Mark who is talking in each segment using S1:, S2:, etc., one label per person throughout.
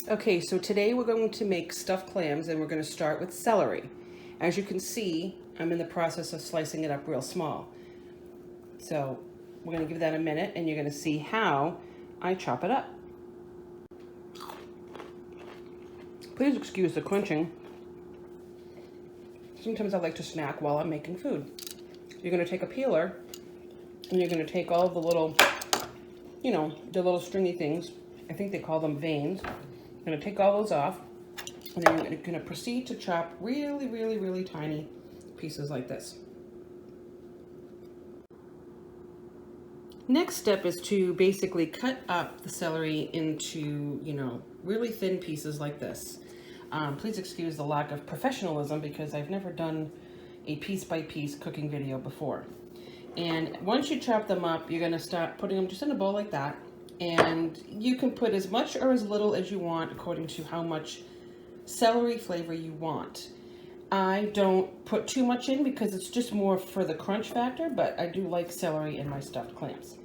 S1: Okay, so today we're going to make stuffed clams and we're going to start with celery. As you can see, I'm in the process of slicing it up real small. So we're going to give that a minute and you're going to see how I chop it up. Please excuse the crunching. Sometimes I like to snack while I'm making food. You're going to take a peeler and you're going to take all the little, the little stringy things. I think they call them veins. I'm going to take all those off, and then you're going to proceed to chop really, really, really tiny pieces like this. Next step is to basically cut up the celery into, really thin pieces like this. Please excuse the lack of professionalism because I've never done a piece-by-piece cooking video before. And once you chop them up, you're going to start putting them just in a bowl like that. And you can put as much or as little as you want according to how much celery flavor you want. I don't put too much in because it's just more for the crunch factor, but I do like celery in my stuffed clams.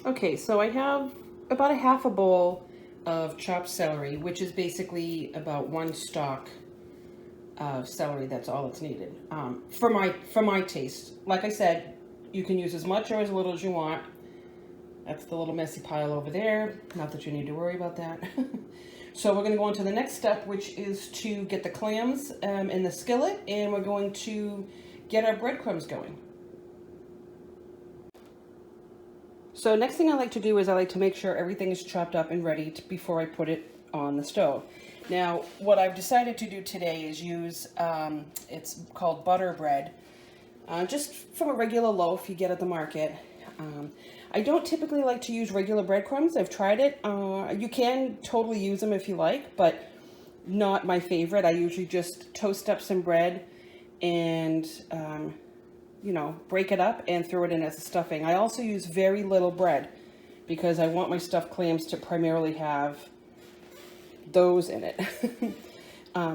S1: Okay, so I have about a half a bowl of chopped celery, which is basically about one stalk of celery. That's all it's needed for my taste. Like I said, you can use as much or as little as you want. That's the little messy pile over there. Not that you need to worry about that. So we're going to go on to the next step, which is to get the clams in the skillet, and we're going to get our breadcrumbs going. So next thing I like to do is I like to make sure everything is chopped up and ready before I put it on the stove. Now, what I've decided to do today is use, it's called butter bread, just from a regular loaf you get at the market. I don't typically like to use regular breadcrumbs. I've tried it. You can totally use them if you like, but not my favorite. I usually just toast up some bread and, break it up and throw it in as a stuffing. I also use very little bread because I want my stuffed clams to primarily have those in it.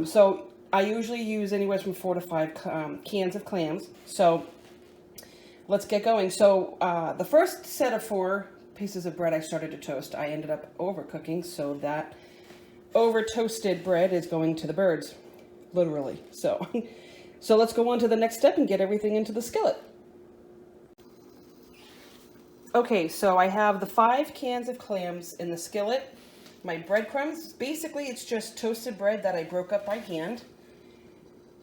S1: So I usually use anywhere from 4 to 5 cans of clams. So let's get going. So the first set of 4 pieces of bread I started to toast, I ended up overcooking, so that over toasted bread is going to the birds, literally. So let's go on to the next step and get everything into the skillet. Okay, so I have the 5 cans of clams in the skillet. My breadcrumbs, basically it's just toasted bread that I broke up by hand.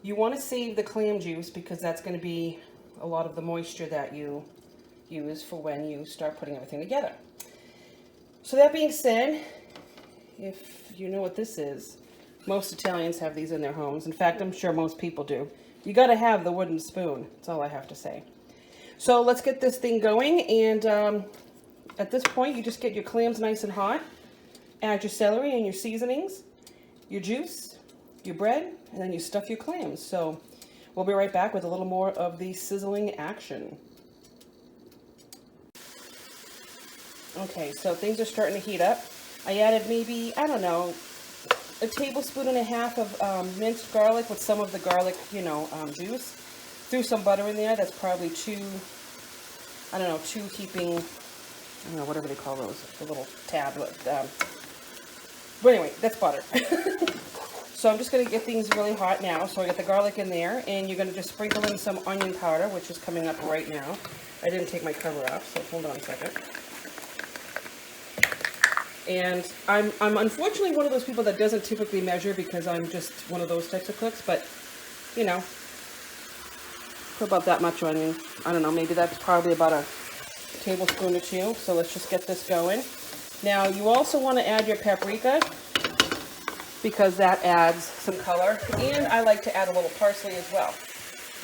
S1: You want to save the clam juice because that's going to be a lot of the moisture that you use for when you start putting everything together. So that being said, if you know what this is, most Italians have these in their homes. In fact, I'm sure most people do. You got to have the wooden spoon. That's all I have to say. So let's get this thing going, and at this point you just get your clams nice and hot, add your celery and your seasonings, your juice, your bread, and then you stuff your clams. So we'll be right back with a little more of the sizzling action. Okay, so things are starting to heat up. I added maybe, I don't know, a tablespoon and a half of minced garlic with some of the garlic, juice. Threw some butter in there. That's probably 2 heaping, whatever they call those, the little tablet. But anyway, that's butter. So I'm just going to get things really hot now. So I got the garlic in there, and you're going to just sprinkle in some onion powder, which is coming up right now. I didn't take my cover off, so hold on a second. And I'm unfortunately one of those people that doesn't typically measure because I'm just one of those types of cooks, but, put about that much onion. I don't know, maybe that's probably about a tablespoon or 2. So let's just get this going. Now, you also want to add your paprika, because that adds some color, and I like to add a little parsley as well.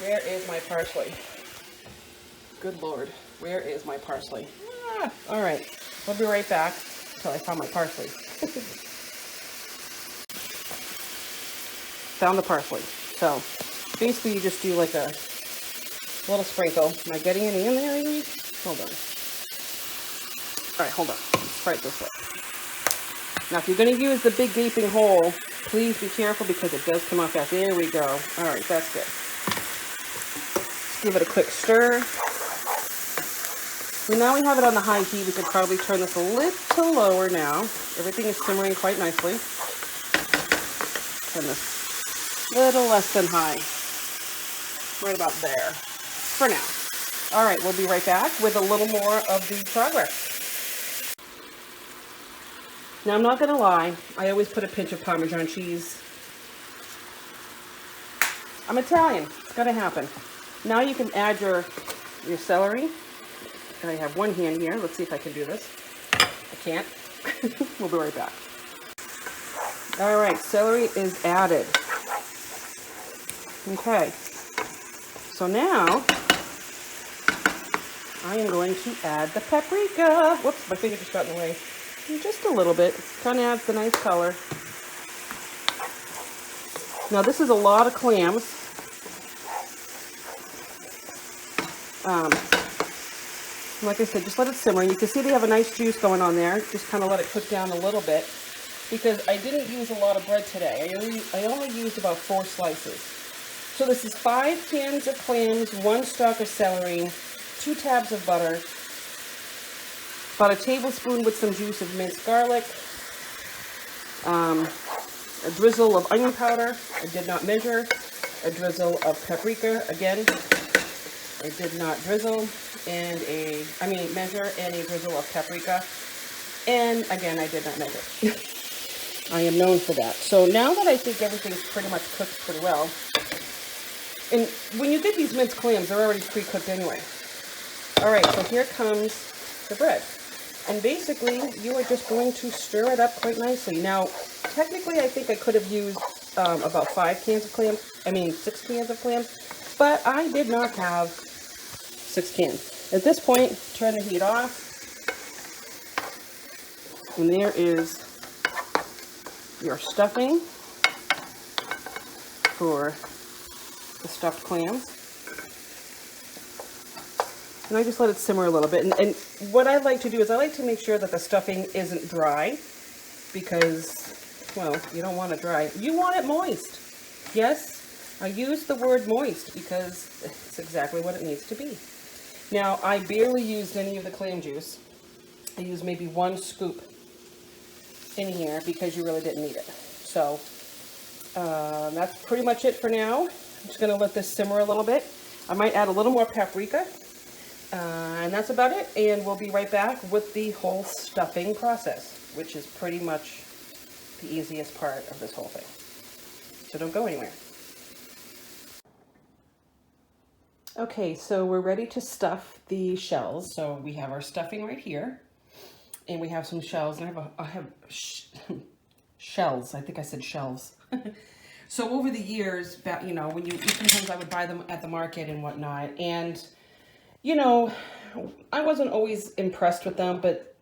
S1: Where is my parsley? Good Lord, where is my parsley? All right, we'll be right back until I found my parsley. Found the parsley. So basically you just do like a little sprinkle. Am I getting any in there, Amy? Hold on. All right, hold on. Let's try it this way. Now, if you're going to use the big gaping hole, please be careful because it does come off out. There we go. All right, that's good. Just give it a quick stir. So now we have it on the high heat. We could probably turn this a little lower now. Everything is simmering quite nicely. Turn this a little less than high. Right about there for now. All right, we'll be right back with a little more of the progress. Now, I'm not going to lie. I always put a pinch of Parmesan cheese. I'm Italian. It's going to happen. Now you can add your celery. And I have one hand here. Let's see if I can do this. I can't. We'll be right back. All right, celery is added. Okay. So now I am going to add the paprika. Whoops, my finger just got in the way. Just a little bit. Kind of adds the nice color. Now this is a lot of clams. Like I said, just let it simmer. You can see they have a nice juice going on there. Just kind of let it cook down a little bit. Because I didn't use a lot of bread today. I only used about 4 slices. So this is 5 cans of clams, 1 stalk of celery, 2 tabs of butter, about a tablespoon with some juice of minced garlic, a drizzle of onion powder, I did not measure, a drizzle of paprika, again, I did not drizzle, and measure, and a drizzle of paprika, and again, I did not measure. I am known for that. So now that I think everything's pretty much cooked pretty well, and when you get these minced clams, they're already pre-cooked anyway. All right, so here comes the bread. And basically, you are just going to stir it up quite nicely. Now, technically, I think I could have used about 6 cans of clams, but I did not have 6 cans. At this point, turn the heat off. And there is your stuffing for the stuffed clams. And I just let it simmer a little bit. And what I like to do is I like to make sure that the stuffing isn't dry because, well, you don't want it dry. You want it moist. Yes, I use the word moist because it's exactly what it needs to be. Now, I barely used any of the clam juice. I used maybe 1 scoop in here because you really didn't need it. So, that's pretty much it for now. I'm just going to let this simmer a little bit. I might add a little more paprika. And that's about it, and we'll be right back with the whole stuffing process, which is pretty much the easiest part of this whole thing. So don't go anywhere. Okay, so we're ready to stuff the shells. So we have our stuffing right here, and we have some shells, and I have shells. I think I said shelves. So over the years, you know, sometimes I would buy them at the market and whatnot, and you know, I wasn't always impressed with them, but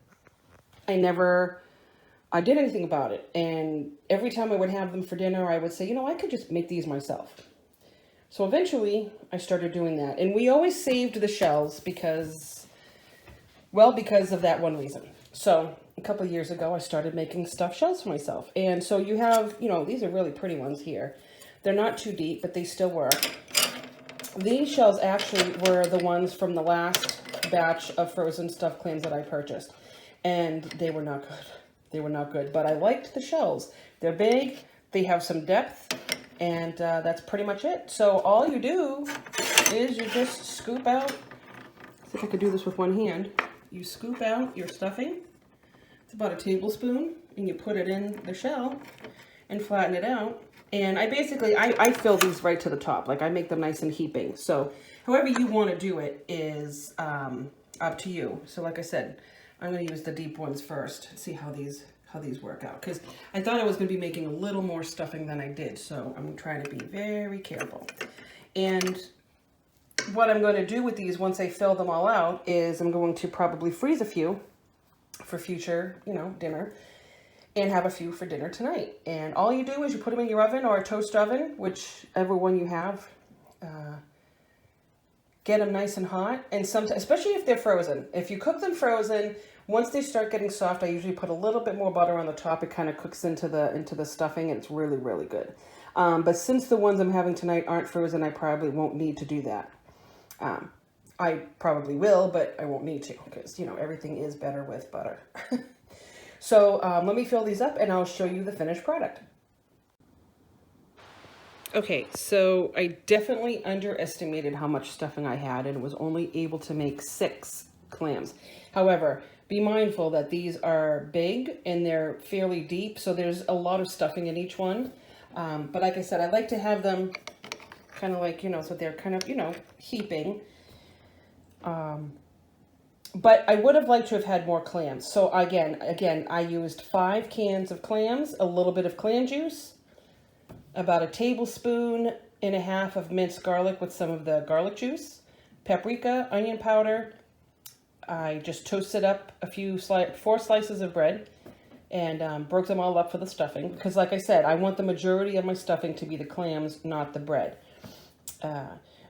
S1: I did anything about it. And every time I would have them for dinner, I would say, you know, I could just make these myself. So eventually I started doing that. And we always saved the shells because of that one reason. So a couple of years ago, I started making stuffed shells for myself. And so you have, you know, these are really pretty ones here. They're not too deep, but they still work. These shells actually were the ones from the last batch of frozen stuffed clams that I purchased. And they were not good. They were not good, but I liked the shells. They're big, they have some depth, and that's pretty much it. So all you do is you just scoop out, see if I could do this with one hand. You scoop out your stuffing. It's about a tablespoon, and you put it in the shell and flatten it out. And I fill these right to the top. Like I make them nice and heaping. So however you want to do it is up to you. So like I said, I'm going to use the deep ones first. See how these work out. Because I thought I was going to be making a little more stuffing than I did. So I'm trying to be very careful. And what I'm going to do with these once I fill them all out is I'm going to probably freeze a few for future, you know, dinner. And have a few for dinner tonight. And all you do is you put them in your oven or a toast oven, whichever one you have. Get them nice and hot. And sometimes, especially if they're frozen. If you cook them frozen, once they start getting soft, I usually put a little bit more butter on the top. It kind of cooks into the stuffing, and it's really, really good. But since the ones I'm having tonight aren't frozen, I probably won't need to do that. I probably will, but I won't need to because, you know, everything is better with butter. So let me fill these up and I'll show you the finished product. Okay, so I definitely underestimated how much stuffing I had and was only able to make 6 clams. However, be mindful that these are big and they're fairly deep, so there's a lot of stuffing in each one. But like I said, I like to have them kind of like, you know, so they're kind of, you know, heaping. But I would have liked to have had more clams. So again, I used 5 cans of clams, a little bit of clam juice, about 1.5 tablespoons of minced garlic with some of the garlic juice, paprika, onion powder. I just toasted up 4 slices of bread and broke them all up for the stuffing. Because like I said, I want the majority of my stuffing to be the clams, not the bread.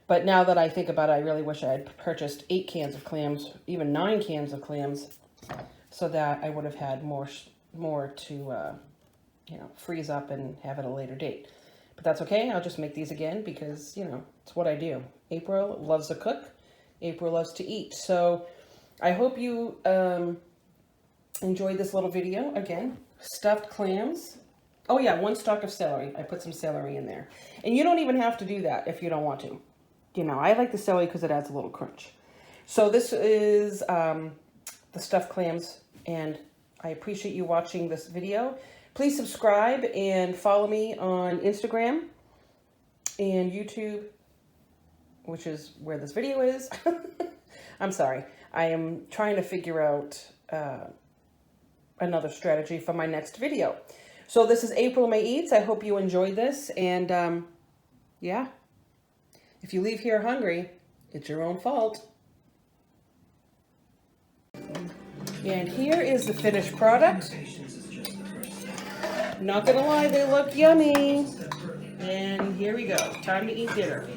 S1: But now that I think about it, I really wish I had purchased 8 cans of clams, even 9 cans of clams, so that I would have had more to, you know, freeze up and have at a later date. But that's okay. I'll just make these again because, you know, it's what I do. April loves to cook. April loves to eat. So I hope you enjoyed this little video. Again, stuffed clams. Oh yeah, 1 stalk of celery. I put some celery in there. And you don't even have to do that if you don't want to. You know, I like the celery because it adds a little crunch. So this is the stuffed clams, and I appreciate you watching this video. Please subscribe and follow me on Instagram and YouTube, which is where this video is. I'm sorry. I am trying to figure out another strategy for my next video. So this is AprilMayEats. I hope you enjoyed this, and yeah. If you leave here hungry, it's your own fault. And here is the finished product. Not gonna lie, they look yummy. And here we go. Time to eat dinner.